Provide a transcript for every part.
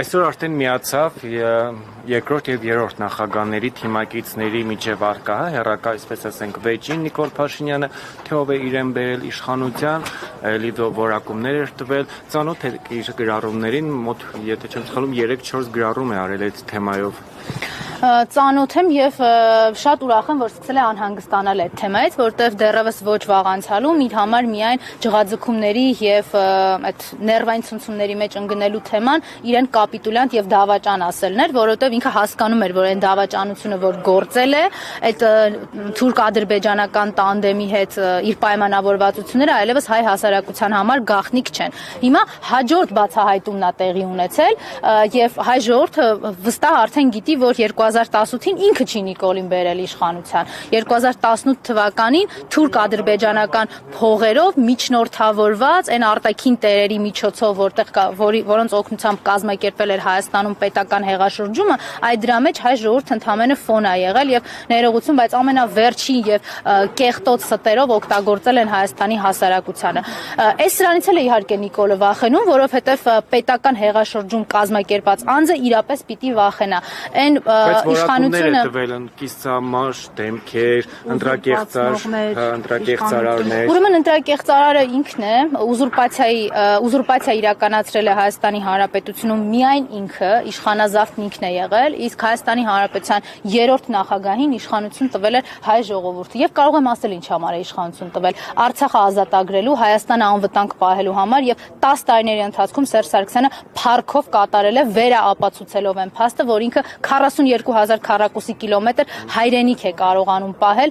Այսօր արդեն միացավ երկրորդ եւ երրորդ նախագահների թիմակիցների միջև արկա հերակա, այսպես ասենք, վեճին Նիկոլ Փաշինյանը, թե ով է իրեն բերել իշխանության, որակումներ էր տվել, ծանոթ է իր գրառումներին, մոտ, եթե չեմ սխալվում, 3-4 գրառում է արել այդ թեմայով։ Ծանոթ եմ եւ շատ ուրախ եմ, որ սկսել է անհանգստանալ այդ թեմայից, որտեղ դեռևս ոչ վաղ անցյալում իր համար միայն ջղաձգումների եւ այդ ներվային ցնցումների մեջ ընկնելու թեման իրեն կապիտուլյանտ եւ դավաճան ասելն էր, որովհետեւ ինքը հասկանում էր, որ այն դավաճանությունը, որ գործել է, այդ թուրք-ադրբեջանական տանդեմի հետ իր պայմանավորվածությունները այլևս հայ հասարակության համար գաղտնիք չեն։ Հիմա հաջորդ բացահայտումն է տեղի ունեցել եւ հայ ժողովուրդը վստահ արդեն գիտի, որ 2018-ին ինքը չի Նիկոլին բերել իշխանության։ 2018 թվականին թուրք-ադրբեջանական փողերով միջնորդավորված այն արտաքին տերերի միջոցով, որոնց օգնությամբ կազմակերպվել էր Հայաստանում պետական հեղաշրջումը, այդ դրա մեջ հայ ժողովուրդը ընդամենը ֆոն է եղել եւ ներողություն, բայց ամենավերջին եւ կեղտոտ ստերով օգտագործել են Հայաստանի հասարակությանը։ Այս սրանից էլ է իհարկե Նիկոլը վախենում, որովհետեւ պետական հեղաշրջում կազմակերպած անձը իրապես պիտի վախենա։ Այն իշխանությունը տվել են կիսամաշ դեմքեր, ընտրակեղծարարներ։ Ուրեմն ընտրակեղծարարը ինքն է, ուզուրպացիա իրականացրել է Հայաստանի Հանրապետությունում միայն ինքը, իշխանազավթն ինքն է եղել, իսկ Հայաստանի Հանրապետության երրորդ նախագահին իշխանություն տվել էր հայ ժողովուրդը եւ կարող եմ ասել ինչ համար է իշխանություն տվել։ Արցախը ազատագրելու, Հայաստանը անվտանգ պահելու համար եւ 10 տարիների ընթացքում Սերժ Սարգսյանը փառքով կատարել է վերաապացուցելով այն փաստը, որ ինքը 42,000 քառակուսի կիլոմետր հայրենիք է կարողանում պահել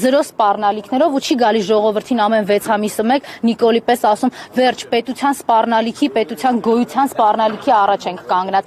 զրո սպառնալիքներով ու չի գալիս ժողովրդին ամեն 6 ամիսը մեկ Նիկոլի պես ասում վերջ պետության սպառնալիքի, պետության գոյության սպառնալիքի առաջ ենք կանգնած։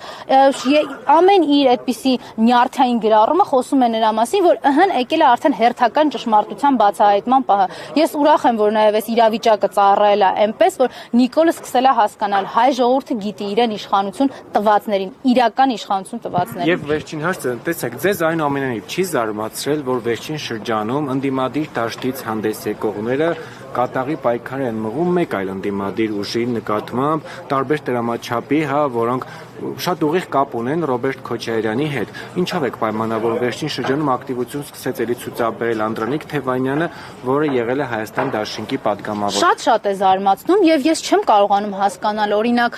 Ամեն իր այդպիսի նյարդային գրառումը խոսում է նրա մասին, որ եկել է արդեն հերթական ճշմարտության բացահայտման պահը։ Ես ուրախ եմ, որ նաև այս իրավիճակը ծառայել է այնպես, որ Նիկոլը սկսել է հասկանալ հայ ժողովուրդը գիտի իրեն իշխանություն տվածներին, իրական իշխանություն տվածներին։ Եվ վերջին հարցը, տեսեք, ձեզ այն ամենայնիվ չի զարմացրել, որ վերջին շրջանում ընդդիմադիր դաշտից հանդես եկողները կատաղի պայքար են մղում մեկ այլ ընդդիմադիր ուժի նկատմամբ, տարբեր դրամաչափի, որոնք շատ ուղիղ կապ ունեն Ռոբերտ Քոչարյանի հետ։ Ինչով եք պայմանավորվում վերջին շրջանում ակտիվություն սկսեց էլի ցուցաբերել Անդրանիկ Թևանյանը, որը եղել է Հայաստան դաշինքի падգամավոր։ Շատ է զարմացնում եւ ես չեմ կարողանում հասկանալ, օրինակ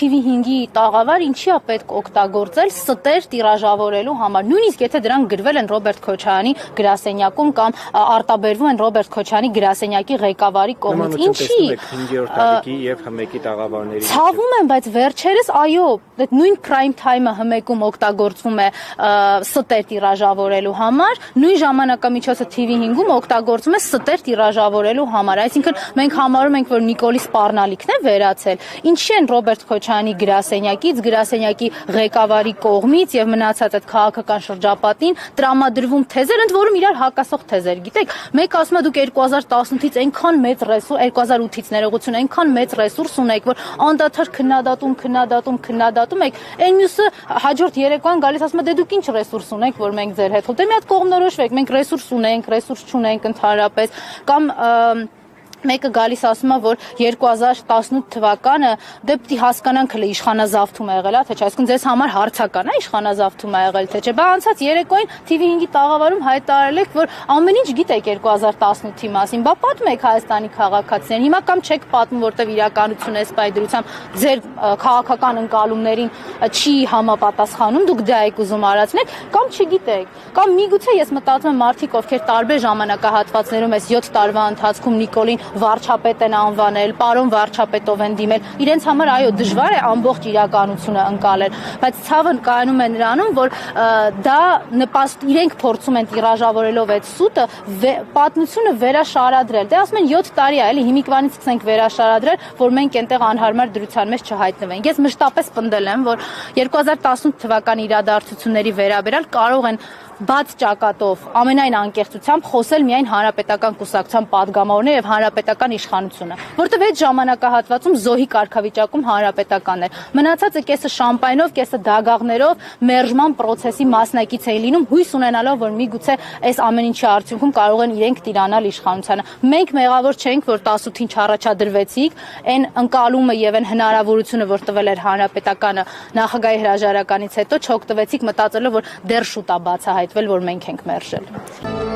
TV5-ի տաղավար ինչի է պետք օգտագործել ստեր տիրաժավորելու համար։ Նույնիսկ եթե դրանք գրվել են Ռոբերտ Քոչարյանի գրասենյակում կամ արտաբերվում են Ռոբերտ Քոչարյանի գրասենյակի ղեկավարի կողմից, ինչի 5-րդ տարեկի եւ ՀՄԿ-ի տաղավարների։ Ցավում եմ, բայց վերջերս այո, այդ նույն prime time-ը ՀՄԿ-ում օգտագործվում է ստեր տիրաժավորելու համար, նույն ժամանակամիջոցը TV5-ում օգտագործվում է ստեր տիրաժավորելու համար։ Այսինքն մենք համարում ենք, որ Նիկոլի սպառնալիքն է վերացել։ Ինչի են Ռոբերտ Քոչարյանի գրասենյակի ղեկավարի կողմից եւ մնացած այդ քաղաքական շրջապատին տրամադրվում թեզեր, ընդ որում իրար հակասող թեզեր։ Գիտեք, մեկ ասում է դուք 2018-ից այնքան մեծ ռեսուրս, 2008-ից ներողություն, այնքան մեծ ռեսուրս ունեք, որ անդադար քննադատում եք, այն մյուսը հաջորդ երեկոյան գալիս ասում է դե դուք ինչ ռեսուրս ունեք, որ մենք ձեր հետ խոհ։ Դե մի հատ կողմնորոշվեք, մենք ռեսուրս ունենք, ռեսուրս չունենք ընդհանրապես, կամ մեկը գալիս ասում է, որ 2018 թվականը դե պիտի հասկանանք հələ իշխանազավթում է եղել, թե չէ, այսինքն ձեզ համար հարցական է իշխանազավթում է եղել, թե չէ։ Բա անցած երեկոյին TV5-ի տաղավարում հայտարարել եք, որ ամեն ինչ գիտեք 2018-ի մասին, բա պատմեք Հայաստանի քաղաքացիներին։ Հիմա կամ չեք պատմում, որտեվ իրականությունը այս պայդրությամբ ձեր քաղաքական ընկալումներին չի համապատասխանում, դուք դա եք ուզում արածնեք, կամ չգիտեք, կամ միգուցե ես մտածում եմ մարդիկ, ովքեր տարբեր ժամանակահատվածներում այս 7 տարվա ընթացքում Նիկոլին վարչապետ են անվանել, պարոն վարչապետով են դիմել, իրենց համար այո դժվար է ամբողջ իրականությունը ընկալել, բայց ցավը կայանում է նրանում, որ դա իրենք փորձում են տիրաժավորելով այդ սուտը պատմությունը վերաշարադրել։ Դե ասում են 7 տարի է, էլի հիմիկվանից սկսենք վերաշարադրել, որ մենք այնտեղ անհարմար դրության մեջ չհայտնվենք։ Ես մշտապես պնդել եմ, որ 2018 թվականի իրադարձությունների վերաբերյալ կարող են բաց ճակատով ամենայն անկեղծությամբ խոսել միայն հանրապետական կուսակցության падգամավորներ եւ հանրապետական իշխանությունը, որտեղ այդ ժամանակահատվածում զոհի կարգավիճակում հանրապետականն էր։ Մնացածը կեսը շամպայնով, կեսը դագաղներով մերժման process-ի մասնակից էին լինում, հույս ունենալով, որ միգուցե այս ամեն ինչի արդյունքում կարող են իրենք տիրանալ իշխանությանը։ Մենք մեղավոր չենք, որ 18-ին չառաջադրվեցիք, այն ընկալումը եւ այն հնարավորությունը, որ տվել էր հանրապետականը նախագահի հրաժարականից հետո, չօգտվեցիք մտածելով, որ դեռ շուտ է բացահայտվել, որ մենք ենք մերժել։